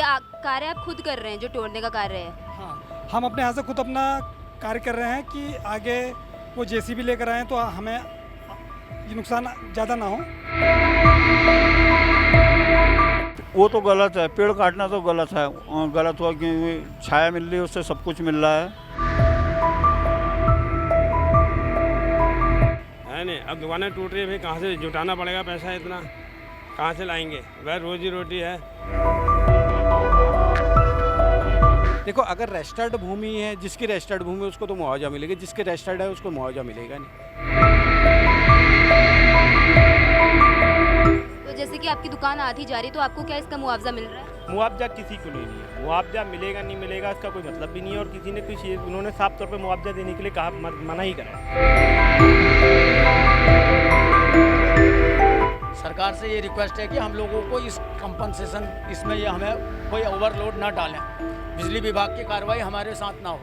कार्य आप खुद कर रहे हैं जो तोड़ने का कार्य है? हाँ, हम अपने यहाँ से खुद अपना कार्य कर रहे हैं कि आगे वो जेसीबी लेकर आएँ तो हमें ये नुकसान ज़्यादा ना हो। वो तो गलत है, पेड़ काटना तो गलत है। गलत हुआ क्योंकि छाया मिल रही है, उससे सब कुछ मिल रहा है नहीं। अब दुकानें टूट रही है, भाई कहाँ से जुटाना पड़ेगा पैसा इतना, कहाँ से लाएंगे? वह रोजी रोटी है। देखो, अगर रजिस्टर्ड भूमि है, जिसकी रजिस्टर्ड भूमि है उसको तो मुआवजा मिलेगा, जिसके रजिस्टर्ड है उसको मुआवजा मिलेगा नहीं। तो जैसे कि आपकी दुकान आधी जा रही है तो आपको क्या इसका मुआवजा मिल रहा है? मुआवजा किसी को नहीं है। मुआवजा मिलेगा नहीं मिलेगा इसका कोई मतलब भी नहीं है, और किसी ने कुछ उन्होंने साफ तौर पे मुआवजा देने के लिए कहा, मना ही करा है। सरकार से ये रिक्वेस्ट है कि हम लोगों को इस कंपनसेशन इसमें ये हमें कोई ओवरलोड ना डालें, बिजली विभाग की कार्रवाई हमारे साथ ना हो।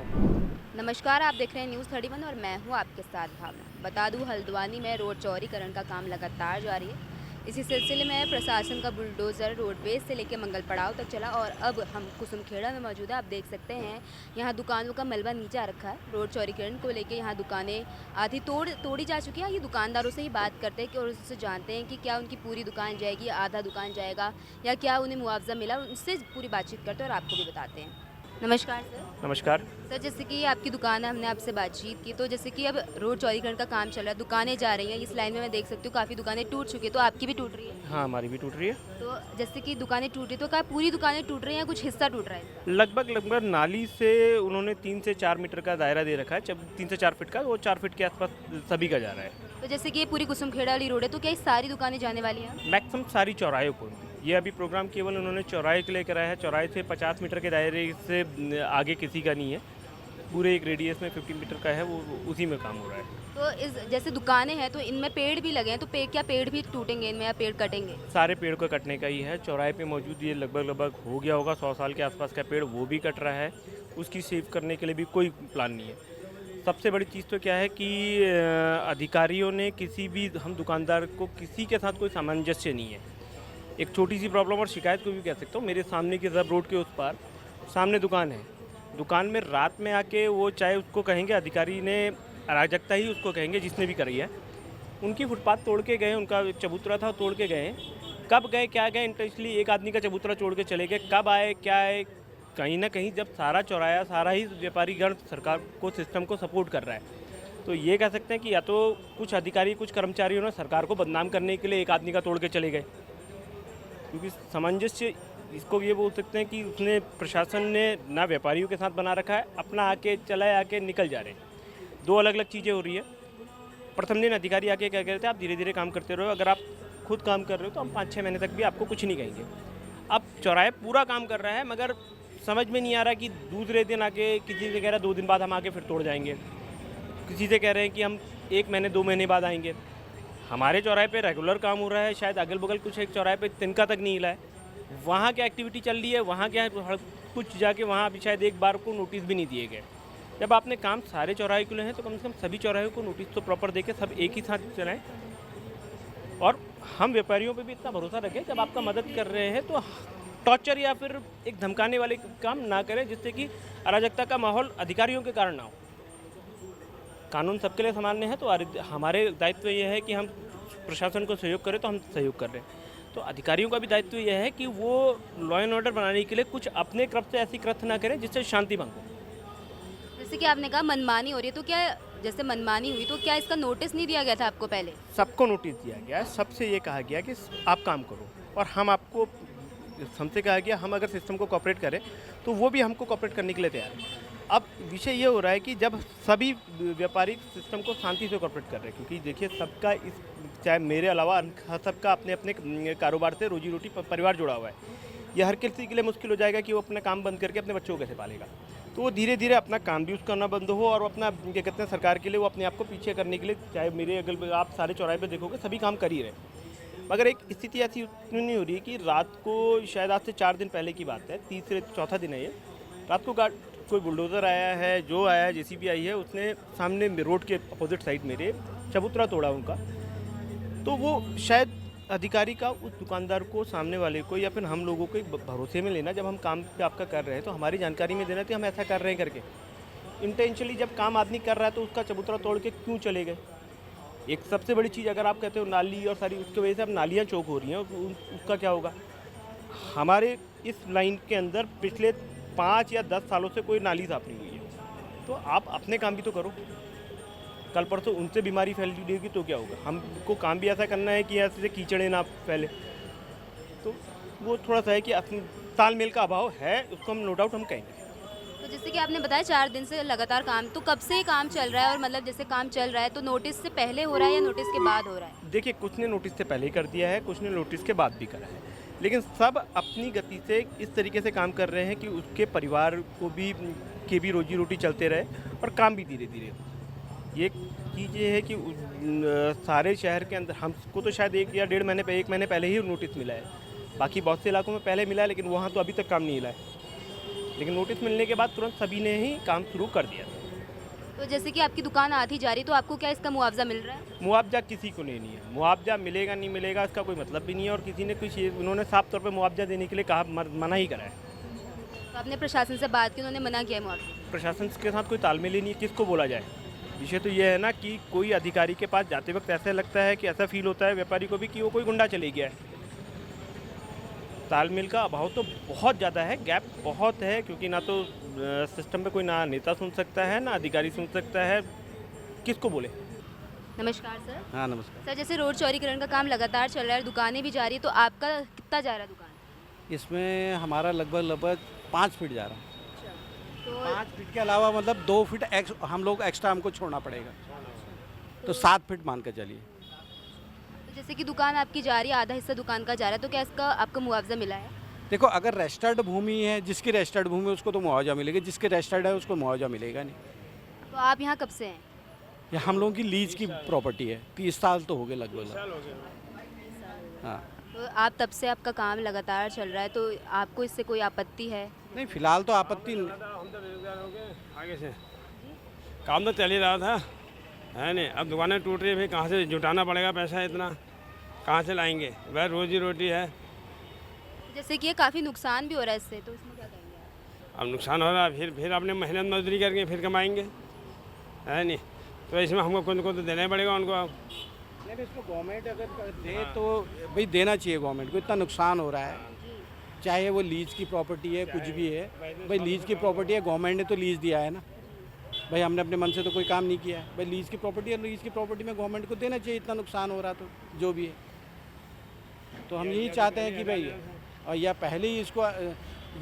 नमस्कार, आप देख रहे हैं न्यूज़ 31 और मैं हूं आपके साथ भावना। बता दूं, हल्द्वानी में रोड चौड़ीकरण का काम लगातार जारी है। इसी सिलसिले में प्रशासन का बुलडोज़र रोडवेज से लेकर मंगल पड़ाव तक चला और अब हम कुसुमखेड़ा में मौजूद है। आप देख सकते हैं यहाँ दुकानों का मलबा नीचे आ रखा है। रोड चौड़ीकरण को लेकर यहाँ दुकानें आधी तोड़ी जा चुकी है। ये दुकानदारों से ही बात करते हैं कि और उससे जानते हैं कि क्या उनकी पूरी दुकान जाएगी, आधा दुकान जाएगा, या क्या उन्हें मुआवजा मिला। उनसे पूरी बातचीत करते हैं और आपको भी बताते हैं। नमस्कार सर। नमस्कार सर, जैसे कि आपकी दुकान है, हमने आपसे बातचीत की, तो जैसे कि अब रोड चौड़ीकरण का काम चल रहा है, दुकानें जा रही हैं, इस लाइन में मैं देख सकती हूँ काफ़ी दुकानें टूट चुकी है, तो आपकी भी टूट रही है? हाँ, हमारी भी टूट रही है। तो जैसे कि दुकानें टूट रही तो क्या पूरी दुकानें टूट रही हैं या कुछ हिस्सा टूट रहा है इसका? लगभग नाली से उन्होंने 3 से 4 मीटर का दायरा दे रखा है, जब 3 से 4 फीट का, वो 4 फीट के आसपास सभी का जा रहा है। तो जैसे कि ये पूरी कुसुमखेड़ा वाली रोड है, तो क्या ये सारी दुकानें जाने वाली हैं? मैक्सिमम सारी चौराहे को। ये अभी प्रोग्राम केवल उन्होंने चौराहे के लिए कराया है। चौराहे से 50 मीटर के दायरे से आगे किसी का नहीं है। पूरे एक रेडियस में 50 मीटर का है, वो उसी में काम हो रहा है। तो इस जैसे दुकानें हैं तो इनमें पेड़ भी लगे हैं, तो क्या पेड़ भी टूटेंगे इनमें या पेड़ कटेंगे? सारे पेड़ को कटने का ही है। चौराहे पे मौजूद ये लगभग हो गया होगा 100 साल के आसपास का पेड़, वो भी कट रहा है। उसकी सेव करने के लिए भी कोई प्लान नहीं है। सबसे बड़ी चीज़ तो क्या है कि अधिकारियों ने किसी भी हम दुकानदार को किसी के साथ कोई सामंजस्य नहीं है। एक छोटी सी प्रॉब्लम और शिकायत को भी कह सकता हूँ। मेरे सामने की तरफ रोड के उस पार सामने दुकान है। दुकान में रात में आके वो चाहे उसको कहेंगे अधिकारी ने अराजकता ही उसको कहेंगे जिसने भी करी है, उनकी फुटपाथ तोड़ के गए, उनका चबूतरा था तोड़ के गए। कब गए क्या गए, इंटेंशनली एक आदमी का चबूतरा छोड़ के चले गए, कब आए क्या आए, कहीं ना कहीं जब सारा चौराया सारा ही व्यापारीगण सरकार को सिस्टम को सपोर्ट कर रहा है, तो ये कह सकते हैं कि या तो कुछ अधिकारी कुछ कर्मचारियों ने सरकार को बदनाम करने के लिए एक आदमी का तोड़ के चले गए, क्योंकि सामंजस्य इसको ये बोल सकते हैं कि उसने प्रशासन ने ना व्यापारियों के साथ बना रखा है, अपना आके चलाए आके निकल जा रहे हैं। दो अलग अलग चीज़ें हो रही है। प्रथम दिन अधिकारी आके क्या कहते हैं, आप धीरे धीरे काम करते रहो, अगर आप खुद काम कर रहे हो तो हम 5-6 महीने तक भी आपको कुछ नहीं कहेंगे। अब चौराहे पूरा काम कर रहा है, मगर समझ में नहीं आ रहा कि दूसरे दिन आके किसी से कह रहा है 2 दिन बाद हम आके फिर तोड़ जाएंगे, किसी से कह रहे हैं कि हम 1 महीने 2 महीने बाद आएंगे। हमारे चौराहे पे रेगुलर काम हो रहा है, शायद अगल बगल कुछ एक चौराहे पे तिनका तक नहीं हिला है, वहाँ क्या एक्टिविटी चल रही है, वहाँ क्या कुछ जाके वहाँ अभी शायद एक बार को नोटिस भी नहीं दिए गए। जब आपने काम सारे चौराहे के लिए है तो कम से कम सभी चौराहे को नोटिस तो प्रॉपर देके सब एक ही साथ चलाएं। और हम व्यापारियों पे भी इतना भरोसा रखें, जब आपका मदद कर रहे हैं तो टॉर्चर या फिर एक धमकाने वाले काम ना करें, जिससे कि अराजकता का माहौल अधिकारियों के कारण ना हो। कानून सबके लिए सामान्य है, तो हमारे दायित्व ये है कि हम प्रशासन को सहयोग करें, तो हम सहयोग कर रहे हैं। तो अधिकारियों का भी दायित्व यह है कि वो लॉ एंड ऑर्डर बनाने के लिए कुछ अपने कृत्य से ऐसी कृत्य ना करें जिससे शांति भंग हो। जैसे कि आपने कहा मनमानी हो रही है, तो क्या जैसे मनमानी हुई तो क्या इसका नोटिस नहीं दिया गया था आपको पहले? सबको नोटिस दिया गया है, सबसे ये कहा गया कि आप काम करो, और हमसे कहा गया हम अगर सिस्टम को कॉपरेट करें तो वो भी हमको कॉपरेट करने के लिए तैयार है। अब विषय ये हो रहा है कि जब सभी व्यापारी सिस्टम को शांति से कॉपरेट कर रहे हैं, क्योंकि देखिए सबका चाहे मेरे अलावा सबका अपने अपने कारोबार से रोजी रोटी परिवार जुड़ा हुआ है। यह हर किसी के लिए मुश्किल हो जाएगा कि वो अपना काम बंद करके अपने बच्चों को कैसे पालेगा। तो वो धीरे धीरे अपना काम भी उसका करना बंद हो, और अपना क्या कहते हैं सरकार के लिए वो अपने आप को पीछे करने के लिए, चाहे मेरे अगल आप सारे चौराहे पे देखोगे सभी काम कर ही रहे। मगर एक स्थिति ऐसी नहीं हो रही है कि रात को, शायद आज से 4 दिन पहले की बात है, 3-4 दिन है ये, रात को कोई बुलडोज़र आया है, जो आया है जेसीबी आई है, उसने सामने रोड के अपोजिट साइड मेरे चबूतरा तोड़ा उनका। तो वो शायद अधिकारी का उस दुकानदार को, सामने वाले को या फिर हम लोगों को एक भरोसे में लेना, जब हम काम पे आपका कर रहे हैं तो हमारी जानकारी में देना कि हम ऐसा कर रहे हैं करके। इंटेंशनली जब काम आदमी कर रहा है तो उसका चबूतरा तोड़ के क्यों चले गए? एक सबसे बड़ी चीज़, अगर आप कहते हो नाली और सारी, उसकी वजह से अब नालियाँ चौक हो रही हैं, उसका क्या होगा? हमारे इस लाइन के अंदर पिछले 5 या 10 सालों से कोई नाली साफ नहीं हुई है। तो आप अपने काम भी तो करो। कल परसों उनसे बीमारी फैली होगी तो क्या होगा? हमको काम भी ऐसा करना है कि ऐसे कीचड़े ना फैले। तो वो थोड़ा सा है कि तालमेल का अभाव है, उसको हम नो डाउट हम कहेंगे। तो जैसे कि आपने बताया 4 दिन से लगातार काम, तो कब से ये काम चल रहा है? और मतलब जैसे काम चल रहा है तो नोटिस से पहले हो रहा है या नोटिस के बाद हो रहा है? देखिए, कुछ ने नोटिस से पहले कर दिया है, कुछ ने नोटिस के बाद भी करा है, लेकिन सब अपनी गति से इस तरीके से काम कर रहे हैं कि उसके परिवार को भी रोजी रोटी चलते रहे और काम भी धीरे धीरे। ये चीज़ ये है कि सारे शहर के अंदर हमको तो शायद 1 या 1.5 महीने पहले ही नोटिस मिला है। बाकी बहुत से इलाकों में पहले मिला है, लेकिन वहाँ तो अभी तक काम नहीं मिला है। लेकिन नोटिस मिलने के बाद तुरंत सभी ने ही काम शुरू कर दिया। तो जैसे कि आपकी दुकान आधी जा रही, तो आपको क्या इसका मुआवजा मिल रहा है? मुआवजा किसी को नहीं है। मुआवजा मिलेगा नहीं मिलेगा इसका कोई मतलब भी नहीं है, और किसी ने कुछ उन्होंने साफ तौर पे मुआवजा देने के लिए कहा, मना ही करा है। तो आपने प्रशासन से बात की, उन्होंने मना किया है मुआवजा? प्रशासन के साथ कोई तालमेल ही नहीं है, किसको बोला जाए? विषय तो ये है ना कि कोई अधिकारी के पास जाते वक्त ऐसा लगता है कि ऐसा फील होता है व्यापारी को भी कि वो कोई गुंडा चले गया है। तालमेल का अभाव तो बहुत ज़्यादा है, गैप बहुत है, क्योंकि ना तो सिस्टम पे कोई ना नेता सुन सकता है ना अधिकारी सुन सकता है, किसको बोले। नमस्कार सर। हाँ नमस्कार। सर, जैसे रोड चौड़ीकरण का काम लगातार चल रहा है, दुकानें भी जा रही है, तो आपका कितना जा रहा है दुकान? इसमें हमारा लगभग 5 फीट जा रहा है। तो 5 फीट के अलावा मतलब 2 फीट हम लोग एक्स्ट्रा हमको छोड़ना पड़ेगा, तो 7 फीट मान कर चलिए। जैसे कि दुकान आपकी जा रही है, आधा हिस्सा दुकान का जा रहा है, तो क्या इसका आपको मुआवजा मिला है? देखो, अगर रजिस्टर्ड भूमि है, जिसकी रजिस्टर्ड भूमि है उसको तो मुआवजा मिलेगा, जिसके रजिस्टर्ड है उसको मुआवजा मिलेगा नहीं। तो आप यहाँ कब से हैं? ये हम लोगों की लीज की प्रॉपर्टी है, 30 साल तो हो गए लगभग। हाँ। तो आप तब से आपका काम लगातार चल रहा है, तो आपको इससे कोई आपत्ति है? नहीं, फिलहाल तो आपत्ति नहीं। हम तो बेरोजगार हो गए आगे से, काम तो चल ही रहा था, है नहीं। अब दुकानें टूट रही है, फिर कहाँ से जुटाना पड़ेगा पैसा, इतना कहाँ से लाएंगे? वह रोजी रोटी है। जैसे कि ये काफ़ी नुकसान भी हो रहा है इससे, तो इसमें क्या कहेंगे आप? अब नुकसान हो रहा है, फिर अपने मेहनत मजदूरी करके फिर कमाएंगे, है नहीं। तो इसमें हमको खुद को तो देना ही पड़ेगा उनको। नहीं, इसको गवर्नमेंट अगर दे तो भाई देना चाहिए गवर्नमेंट को। इतना नुकसान हो रहा है, चाहे वो लीज की प्रॉपर्टी है, कुछ भी है। भाई लीज की प्रॉपर्टी है, गवर्नमेंट ने तो लीज दिया है ना भाई, हमने अपने मन से तो कोई काम नहीं किया है। भाई लीज की प्रॉपर्टी है, लीज की प्रॉपर्टी में गवर्नमेंट को देना चाहिए। इतना नुकसान हो रहा तो जो भी है, तो हम यही चाहते हैं कि भाई, और या पहले ही इसको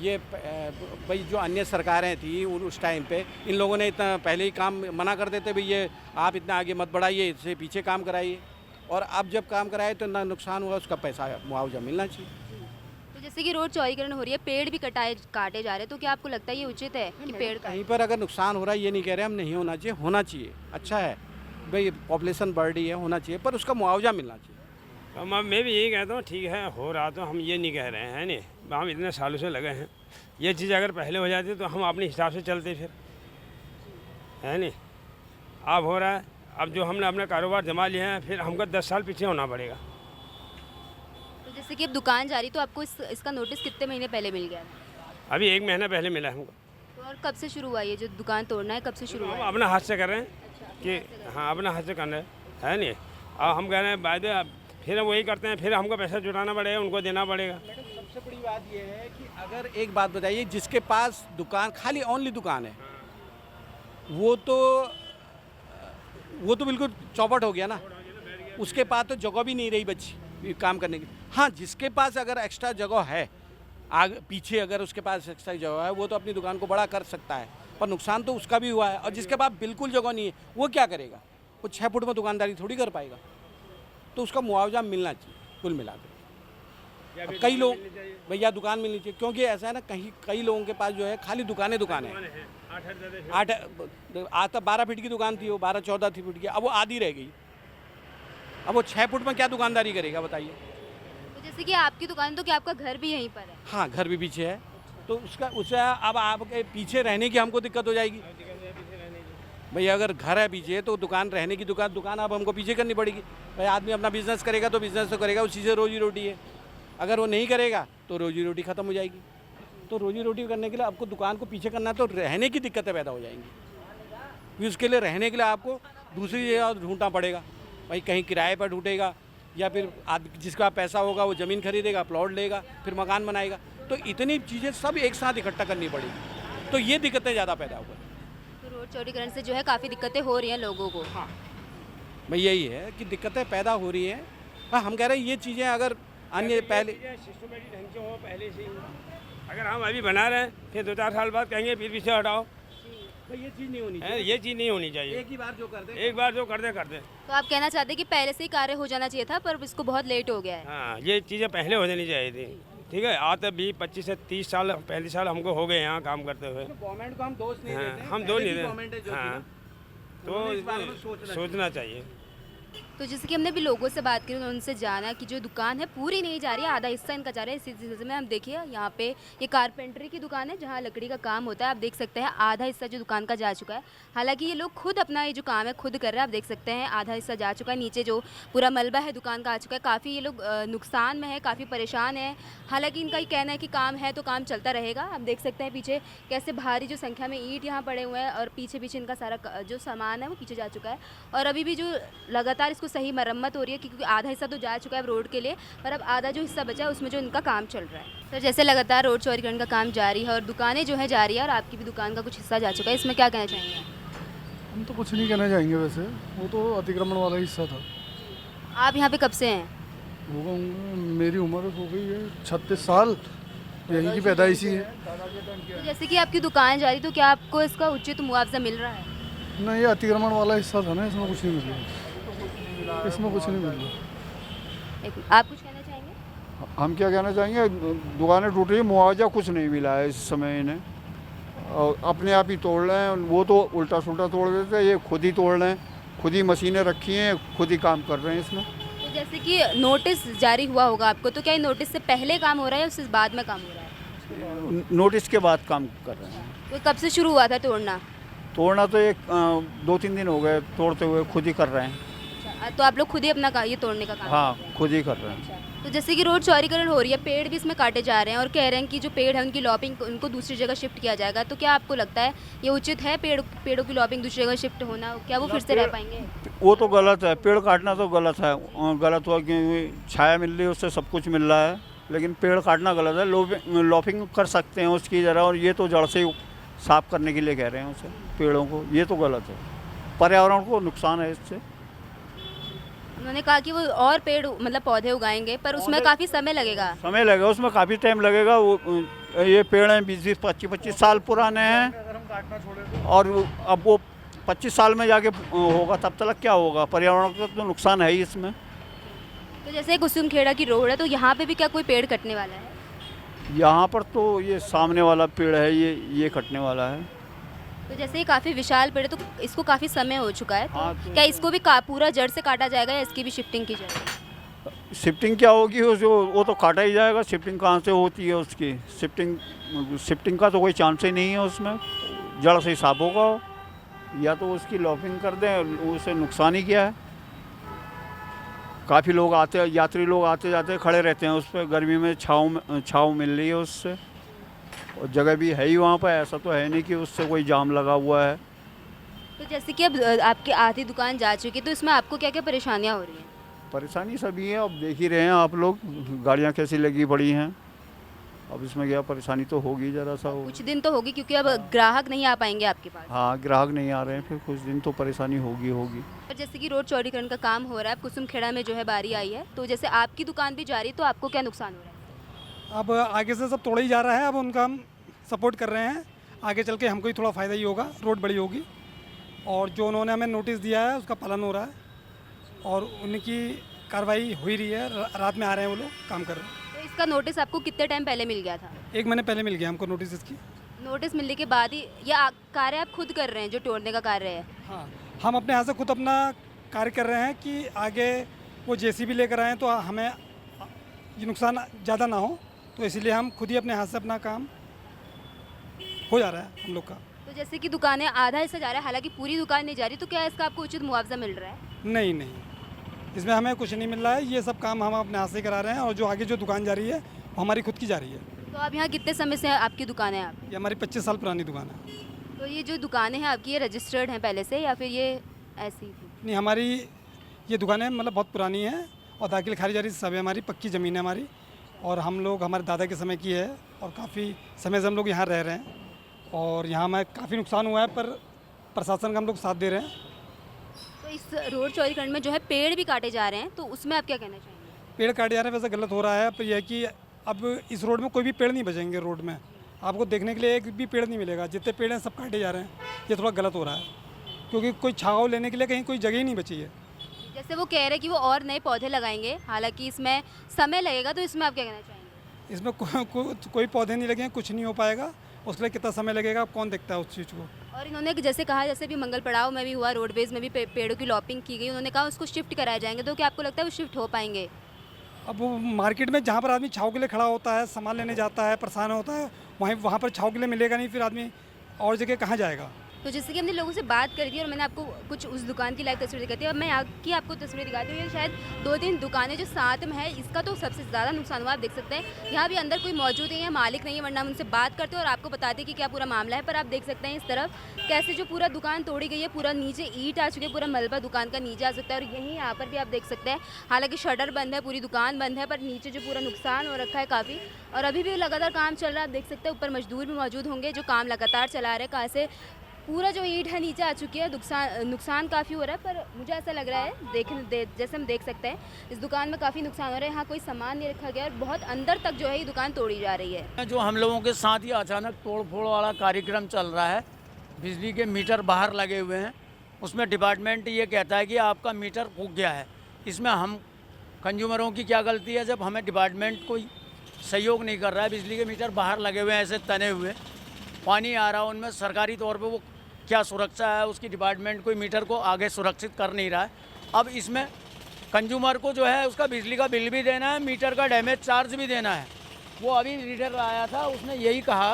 ये भाई जो अन्य सरकारें थी उस टाइम पे, इन लोगों ने इतना पहले ही काम मना कर देते, भाई ये आप इतना आगे मत बढ़ाइए, इससे पीछे काम कराइए। और अब जब काम कराए तो ना नुकसान हुआ, उसका पैसा मुआवजा मिलना चाहिए। तो जैसे कि रोड चौड़ीकरण हो रही है, पेड़ भी काटे जा रहे हैं, तो क्या आपको लगता है ये उचित है कि पेड़ कहीं पर अगर नुकसान हो रहा है, ये नहीं कह रहे हम नहीं होना चाहिए, होना चाहिए, अच्छा है भाई, पॉपुलेशन बढ़ रही है, होना चाहिए, पर उसका मुआवजा मिलना चाहिए। तो मैं भी यही कहता हूँ, ठीक है हो रहा, तो हम ये नहीं कह रहे हैं, नहीं। हम इतने सालों से लगे हैं, ये चीज़ अगर पहले हो जाती तो हम अपने हिसाब से चलते फिर, है नहीं। अब हो रहा है, अब जो हमने अपना कारोबार जमा लिया है, फिर हमको 10 साल पीछे होना पड़ेगा। तो जैसे कि अब दुकान जा रही, तो आपको इसका नोटिस कितने महीने पहले मिल गया? अभी 1 महीना पहले मिला है हमको। तो और कब से शुरू हुआ ये जो दुकान तोड़ना है, कब से शुरू हुआ हम है? अपना हाथ से कर रहे हैं कि हाँ, अपना हाथ से कर रहे हैं, है नहीं। अब हम कह रहे हैं वायदे, फिर हम वही करते हैं, फिर हमको पैसा जुटाना पड़ेगा, उनको देना पड़ेगा। सबसे बड़ी बात यह है कि अगर एक बात बताइए, जिसके पास दुकान खाली ओनली दुकान है, वो तो बिल्कुल चौपट हो गया ना, उसके पास तो जगह भी नहीं रही बच्ची काम करने की। हाँ, जिसके पास अगर एक्स्ट्रा जगह है, आगे पीछे अगर उसके पास एक्स्ट्रा जगह है, वो तो अपनी दुकान को बड़ा कर सकता है, पर नुकसान तो उसका भी हुआ है। और जिसके पास बिल्कुल जगह नहीं है, वो क्या करेगा? वो 6 फुट में दुकानदारी थोड़ी कर पाएगा, तो उसका मुआवजा मिलना चाहिए कुल मिलाकर। कई लोग भैया दुकान मिलनी चाहिए, क्योंकि ऐसा है ना, कई लोगों के पास जो है खाली दुकानें है। 8 12 फीट की दुकान थी, वो 12-14 फीट की, अब वो आधी रह गई। अब वो 6 फुट में क्या दुकानदारी करेगा बताइए? तो जैसे कि आपकी दुकान, तो क्या आपका घर भी यहीं पर है? हाँ, घर भी पीछे है, तो उससे अब आपके पीछे रहने की हमको दिक्कत हो जाएगी। भाई अगर घर है पीछे तो दुकान रहने की दुकान अब हमको पीछे करनी पड़ेगी। भाई आदमी अपना बिजनेस करेगा तो बिजनेस तो करेगा, उसी से रोजी रोटी है। अगर वो नहीं करेगा तो रोजी रोटी ख़त्म हो जाएगी। तो रोजी रोटी करने के लिए आपको दुकान को पीछे करना है, तो रहने की दिक्कतें पैदा हो जाएंगी। फिर उसके लिए रहने के लिए आपको दूसरी जगह ढूंढना पड़ेगा। भाई कहीं किराए पर ढूंढेगा, या फिर जिसका पैसा होगा वो ज़मीन खरीदेगा, प्लॉट लेगा, फिर मकान बनाएगा। तो इतनी चीज़ें सब एक साथ इकट्ठा करनी पड़ेगी, तो ये दिक्कतें ज़्यादा पैदा हो गई। तो रोड चौड़ीकरण से जो है काफ़ी दिक्कतें हो रही हैं लोगों को। हाँ, भाई यही है कि दिक्कतें पैदा हो रही हैं। हाँ, हम कह रहे हैं ये चीज़ें अगर अन्य पहले सिस्टमेटिक ढंग से हो पहले से ही। अगर हम अभी बना रहे हैं फिर 2-4 साल बाद कहेंगे फिर पीछे हटाओ, तो ये चीज़ नहीं होनी है, चाहिए। ये चीज़ नहीं होनी चाहिए। एक ही बार जो कर दे, एक बार जो कर दे। तो आप कहना चाहते हैं कि पहले से ही कार्य हो जाना चाहिए था, पर इसको बहुत लेट हो गया है। हाँ, ये चीज़ें पहले हो जानी चाहिए थी। ठीक है, आज तक 20-25 से 30 साल 35 साल हमको हो गए यहाँ काम करते हुए। गवर्नमेंट को हम दोष नहीं हाँ, देते, हम दो पहले नहीं की दे। गवर्नमेंट है जो थी हाँ, ना, तो उन्होंने इस बारे में सोचना सोचना चाहिए। तो जैसे कि हमने भी लोगों से बात की, उनसे जाना कि जो दुकान है पूरी नहीं जा रही है, आधा हिस्सा इनका जा रहा है। इसी सिलसिले में हम देखिए यहाँ पे ये कारपेंटरी की दुकान है जहाँ लकड़ी का काम होता है। आप देख सकते हैं आधा हिस्सा जो दुकान का जा चुका है। हालांकि ये लोग खुद अपना ये जो काम है खुद कर रहे हैं। आप देख सकते हैं आधा हिस्सा जा चुका है, नीचे जो पूरा मलबा है दुकान का आ चुका है। काफ़ी ये लोग नुकसान में है, काफ़ी परेशान है। हालांकि इनका ये कहना है कि काम है तो काम चलता रहेगा। आप देख सकते हैं पीछे कैसे भारी जो संख्या में ईंट यहाँ पड़े हुए हैं, और पीछे पीछे इनका सारा जो सामान है वो पीछे जा चुका है। और अभी भी जो लगातार इसको सही मरम्मत हो रही है, क्योंकि आधा हिस्सा तो जा चुका है रोड के लिए, पर अब आधा जो हिस्सा बचा है उसमें जो इनका काम चल रहा है। सर, जैसे लगातार रोड चौड़ीकरण का काम जारी है और दुकानें जो है जा रही है, और आपकी भी दुकान का कुछ हिस्सा जा चुका है, इसमें क्या कहना चाहेंगे? हम तो कुछ नहीं कहना चाहेंगे, वैसे वो तो अतिक्रमण वाला हिस्सा था। आप यहाँ पे कब से हैं? होगा, मेरी उम्र हो गई है 36 साल, यहीं की पैदाइशी है। तो जैसे कि आपकी दुकान जा रही, तो क्या आपको इसका उचित मुआवजा मिल रहा है? नहीं, ये अतिक्रमण वाला हिस्सा था ना, इसमें कुछ नहीं मिल रहा, इसमें कुछ नहीं मिल रहा। आप कुछ कहना चाहेंगे? हम क्या कहना चाहेंगे, दुकानें टूट रही है, मुआवजा कुछ नहीं मिला है इस समय इन्हें, और अपने आप ही तोड़ रहे हैं। वो तो उल्टा सुल्टा तोड़ देते हैं, ये खुद ही तोड़ रहे हैं, खुद ही मशीनें रखी हैं, खुद ही काम कर रहे हैं इसमें। तो जैसे कि नोटिस जारी हुआ होगा आपको, तो क्या ये नोटिस से पहले काम हो रहा है या उससे बाद में काम हो रहा है? नोटिस के बाद काम कर रहे हैं। तो कब से शुरू हुआ था तोड़ना? तोड़ना तो 2-3 दिन हो गए तोड़ते हुए, खुद ही कर रहे हैं। अच्छा, तो आप लोग खुद ही अपना ये तोड़ने का काम हाँ, करते हैं? खुद ही कर रहे हैं। तो जैसे कि रोड चौड़ीकरण हो रही है, पेड़ भी इसमें काटे जा रहे हैं और कह रहे हैं कि जो पेड़ है उनकी लॉपिंग उनको दूसरी जगह शिफ्ट किया जाएगा। तो क्या आपको लगता है ये उचित है, पेड़ों की लॉपिंग दूसरी जगह शिफ्ट होना? क्या वो फिर से रह पाएंगे? वो तो गलत है, पेड़ काटना तो गलत है। गलत हुआ क्योंकि छाया मिल रही है, उससे सब कुछ मिल रहा है, लेकिन पेड़ काटना गलत है। लॉपिंग कर सकते हैं उसकी जरा, और ये तो जड़ से साफ करने के लिए कह रहे हैं उसे, पेड़ों को। ये तो गलत है, पर्यावरण को नुकसान है इससे। उन्होंने कहा कि वो और पेड़ मतलब पौधे उगाएंगे, पर उसमें काफ़ी समय लगेगा। समय लगेगा, उसमें काफ़ी टाइम लगेगा। वो ये पेड़ हैं 20-20, 25-25 साल पुराने हैं, और अब वो 25 साल में जाके होगा, तब तक क्या होगा? पर्यावरण का तो नुकसान है ही इसमें। तो जैसे कुसुमखेड़ा की रोड है, तो यहाँ पे भी क्या कोई पेड़ कटने वाला है? यहाँ पर तो ये सामने वाला पेड़ है, ये कटने वाला है। तो जैसे ये काफ़ी विशाल पेड़ है, तो इसको काफ़ी समय हो चुका है, तो हाँ, तो क्या इसको भी पूरा जड़ से काटा जाएगा या इसकी भी शिफ्टिंग की जाएगी? शिफ्टिंग क्या होगी, वो तो काटा ही जाएगा। शिफ्टिंग कहाँ से होती है उसकी? शिफ्टिंग का तो कोई चांस ही नहीं है उसमें, जड़ से ही साफ होगा। या तो उसकी लॉपिंग कर दें, उससे नुकसान ही क्या है? काफ़ी लोग आते, यात्री लोग आते जाते खड़े रहते हैं उस पर, गर्मी में छाँव मिल रही है उससे, और जगह भी है ही वहाँ पर। ऐसा तो है नहीं कि उससे कोई जाम लगा हुआ है। तो जैसे कि अब आपकी आधी दुकान जा चुकी है, तो इसमें आपको क्या क्या परेशानियाँ हो रही हैं? परेशानी सभी है, अब देख ही रहे हैं आप लोग, गाड़ियाँ कैसी लगी पड़ी हैं। अब इसमें क्या परेशानी तो होगी, ज़रा सा कुछ दिन तो होगी, क्योंकि अब ग्राहक नहीं आ पाएंगे आपके पास। हाँ, ग्राहक नहीं आ रहे हैं, फिर कुछ दिन तो परेशानी होगी। और जैसे कि रोड चौड़ीकरण का काम हो रहा है, अब कुसुमखेड़ा में जो है बारी आई है, तो जैसे आपकी दुकान भी जा रही है, तो आपको क्या नुकसान हो रहा है? अब आगे से सब तोड़ा ही जा रहा है, अब उनका हम सपोर्ट कर रहे हैं। आगे चल के हमको ही थोड़ा फ़ायदा ही होगा, रोड बड़ी होगी, और जो उन्होंने हमें नोटिस दिया है उसका पालन हो रहा है, और उनकी कार्रवाई हो ही रही है। रात में आ रहे हैं वो लोग, काम कर रहे हैं। तो इसका नोटिस आपको कितने टाइम पहले मिल गया था? 1 महीने पहले मिल गया हमको नोटिस इसकी। नोटिस मिलने के बाद ही या कार्य आप खुद कर रहे हैं, जो तोड़ने का कार्य है? हाँ, हम अपने यहाँ से खुद अपना कार्य कर रहे हैं कि आगे वो जेसीबी लेकर आएँ तो हमें ये नुकसान ज़्यादा ना हो, तो इसीलिए हम खुद ही अपने हाथ से अपना काम हो जा रहा है हम लोग का। तो तो जैसे कि दुकानें आधा हिस्सा जा रहा है, हालांकि पूरी दुकान नहीं जा रही, तो क्या इसका आपको उचित मुआवजा मिल रहा है? नहीं नहीं, इसमें हमें कुछ नहीं मिल रहा है। ये सब काम हम अपने हाथ से करा रहे हैं और जो आगे जो दुकान जा रही है वो हमारी खुद की जा रही है। तो आप यहाँ कितने समय से आपकी दुकान है? आप ये हमारी 25 साल पुरानी दुकान है। तो ये जो दुकानें हैं आपकी, ये रजिस्टर्ड हैं पहले से या फिर ये ऐसी थी? नहीं, हमारी ये दुकानें मतलब बहुत पुरानी है और दाखिल खारिजारी सब है, हमारी पक्की ज़मीन है हमारी, और हम लोग हमारे दादा के समय की है और काफ़ी समय से हम लोग यहाँ रह रहे हैं और यहाँ हमें काफ़ी नुकसान हुआ है, पर प्रशासन का हम लोग साथ दे रहे हैं। तो इस रोड चौड़ीकरण में जो है पेड़ भी काटे जा रहे हैं, तो उसमें आप क्या कहना चाहेंगे? पेड़ काटे जा रहे हैं, वैसे गलत हो रहा है, पर यह है कि अब इस रोड में कोई भी पेड़ नहीं बचेंगे। रोड में आपको देखने के लिए एक भी पेड़ नहीं मिलेगा, जितने पेड़ हैं सब काटे जा रहे हैं। ये थोड़ा गलत हो रहा है क्योंकि कोई छाँव लेने के लिए कहीं कोई जगह ही नहीं बची है। जैसे वो कह रहे हैं कि वो और नए पौधे लगाएंगे, हालांकि इसमें समय लगेगा, तो इसमें आप क्या कहना चाहेंगे? इसमें कोई पौधे नहीं लगे, कुछ नहीं हो पाएगा। उसके लिए कितना समय लगेगा, कौन देखता है उस चीज़ को। और इन्होंने जैसे कहा, जैसे भी मंगल पड़ाव में भी हुआ, रोडवेज में भी पेड़ों की लॉपिंग की गई, उन्होंने कहा उसको शिफ्ट कराए जाएंगे, तो क्या आपको लगता है वो शिफ्ट हो पाएंगे? अब वो मार्केट में जहाँ पर आदमी छाँव के लिए खड़ा होता है, सामान लेने जाता है, परेशान होता है, वहाँ पर छाँव के लिए मिलेगा नहीं, फिर आदमी और जगह कहाँ जाएगा। तो जैसे कि हमने लोगों से बात करी थी और मैंने आपको कुछ उस दुकान की लाइव तस्वीर दिखाई थी, अब मैं यहाँ की आपको तस्वीर दिखाती हूँ। ये शायद 2-3 दुकानें जो साथ में है, इसका तो सबसे ज़्यादा नुकसान हुआ। आप देख सकते हैं यहाँ भी अंदर कोई मौजूद नहीं है, मालिक नहीं है, वरना हम उनसे बात करते हैं और आपको बताते हैं कि क्या पूरा मामला है। पर आप देख सकते हैं इस तरफ कैसे जो पूरा दुकान तोड़ी गई है, पूरा नीचे ईंट आ चुकी है, पूरा मलबा दुकान का नीचे आ सकता है। और यहीं यहाँ पर भी आप देख सकते हैं, हालांकि शटर बंद है, पूरी दुकान बंद है, पर नीचे जो पूरा नुकसान हो रखा है काफ़ी, और अभी भी लगातार काम चल रहा है। आप देख सकते हैं ऊपर मजदूर भी मौजूद होंगे जो काम लगातार चला रहे हैं। कहाँ से पूरा जो ईंट है नीचे आ चुकी है, नुकसान काफ़ी हो रहा है। पर मुझे ऐसा लग रहा है जैसे हम देख सकते हैं इस दुकान में काफ़ी नुकसान हो रहा है। यहाँ कोई सामान नहीं रखा गया और बहुत अंदर तक जो है ये दुकान तोड़ी जा रही है। जो हम लोगों के साथ ही अचानक तोड़फोड़ वाला कार्यक्रम चल रहा है, बिजली के मीटर बाहर लगे हुए हैं, उसमें डिपार्टमेंट ये कहता है कि आपका मीटर फूक गया है। इसमें हम कंज्यूमरों की क्या गलती है जब हमें डिपार्टमेंट कोई सहयोग नहीं कर रहा है? बिजली के मीटर बाहर लगे हुए हैं, ऐसे तने हुए, पानी आ रहा है उनमें, सरकारी तौर पे वो क्या सुरक्षा है उसकी, डिपार्टमेंट कोई मीटर को आगे सुरक्षित कर नहीं रहा है। अब इसमें कंज्यूमर को जो है उसका बिजली का बिल भी देना है, मीटर का डैमेज चार्ज भी देना है। वो अभी रीडर आया था, उसने यही कहा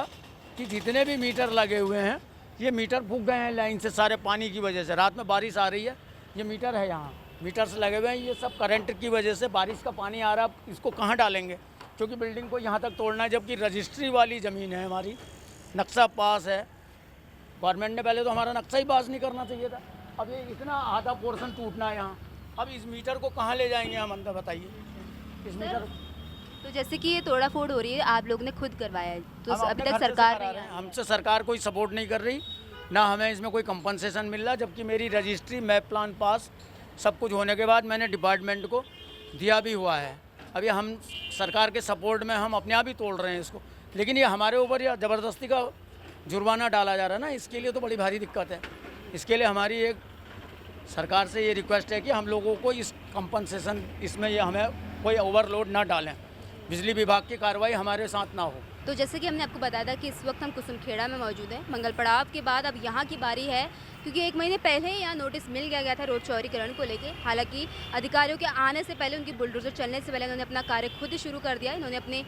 कि जितने भी मीटर लगे हुए हैं ये मीटर फूक गए हैं लाइन से, सारे पानी की वजह से। रात में बारिश आ रही है, ये मीटर है यहाँ, मीटर से लगे हुए हैं, ये सब करंट की वजह से बारिश का पानी आ रहा है, इसको कहाँ डालेंगे? क्योंकि बिल्डिंग को यहाँ तक तोड़ना है, जबकि रजिस्ट्री वाली ज़मीन है हमारी, नक्शा पास है। गवर्नमेंट ने पहले तो हमारा नक्शा ही पास नहीं करना चाहिए था। अब ये इतना आधा पोर्शन टूटना है यहाँ, अब इस मीटर को कहाँ ले जाएंगे हम अंदर, बताइए। इस मीटर तो जैसे कि ये तोड़ा फोड़ हो रही है, आप लोग ने खुद करवाया है, तो हम अभी अपने तक खर्चे से सरकार करा नहीं रहे हैं। आई। हमसे सरकार कोई सपोर्ट नहीं कर रही, ना हमें इसमें कोई कंपनसेशन मिल रहा, जबकि मेरी रजिस्ट्री, मैप प्लान पास सब कुछ होने के बाद मैंने डिपार्टमेंट को दिया भी हुआ है। अभी हम सरकार के सपोर्ट में हम अपने आप ही तोड़ रहे हैं इसको, लेकिन ये हमारे ऊपर या ज़बरदस्ती का जुर्माना डाला जा रहा है ना, इसके लिए तो बड़ी भारी दिक्कत है। इसके लिए हमारी एक सरकार से ये रिक्वेस्ट है कि हम लोगों को इस कंपनसेशन, इसमें ये हमें कोई ओवरलोड ना डालें, बिजली विभाग की कार्रवाई हमारे साथ ना हो। तो जैसे कि हमने आपको बताया था कि इस वक्त हम कुसुमखेड़ा में मौजूद हैं। मंगल पड़ाव के बाद अब यहाँ की बारी है, क्योंकि 1 महीने पहले ही यहाँ नोटिस मिल गया था रोड चौड़ीकरण को लेके। हालांकि अधिकारियों के आने से पहले, उनकी बुलडोजर चलने से पहले इन्होंने अपना कार्य खुद शुरू कर दिया। इन्होंने अपने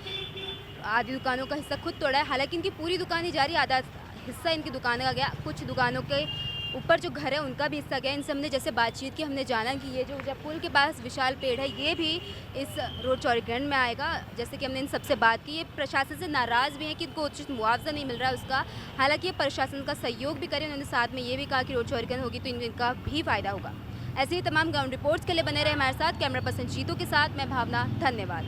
आधी दुकानों का हिस्सा खुद तोड़ा है। हालांकि इनकी पूरी दुकान ही जा रही है, आधा हिस्सा इनकी दुकान का गया। कुछ दुकानों के ऊपर जो घर है उनका भी हिस्सा गया। इनसे हमने जैसे बातचीत की, हमने जाना कि ये जो जब पुल के पास विशाल पेड़ है ये भी इस रोड चौड़ीकरण में आएगा। जैसे कि हमने इन सबसे बात की, ये प्रशासन से नाराज़ भी हैं कि इनको उचित मुआवजा नहीं मिल रहा है उसका। हालांकि ये प्रशासन का सहयोग भी करें। उन्होंने साथ में ये भी कहा कि रोड चौड़ीकरण होगी तो इनका भी फ़ायदा होगा। ऐसे ही तमाम ग्राउंड रिपोर्ट्स के लिए बने रहे हमारे साथ। कैमरा पर्सन जीतू के साथ मैं भावना, धन्यवाद।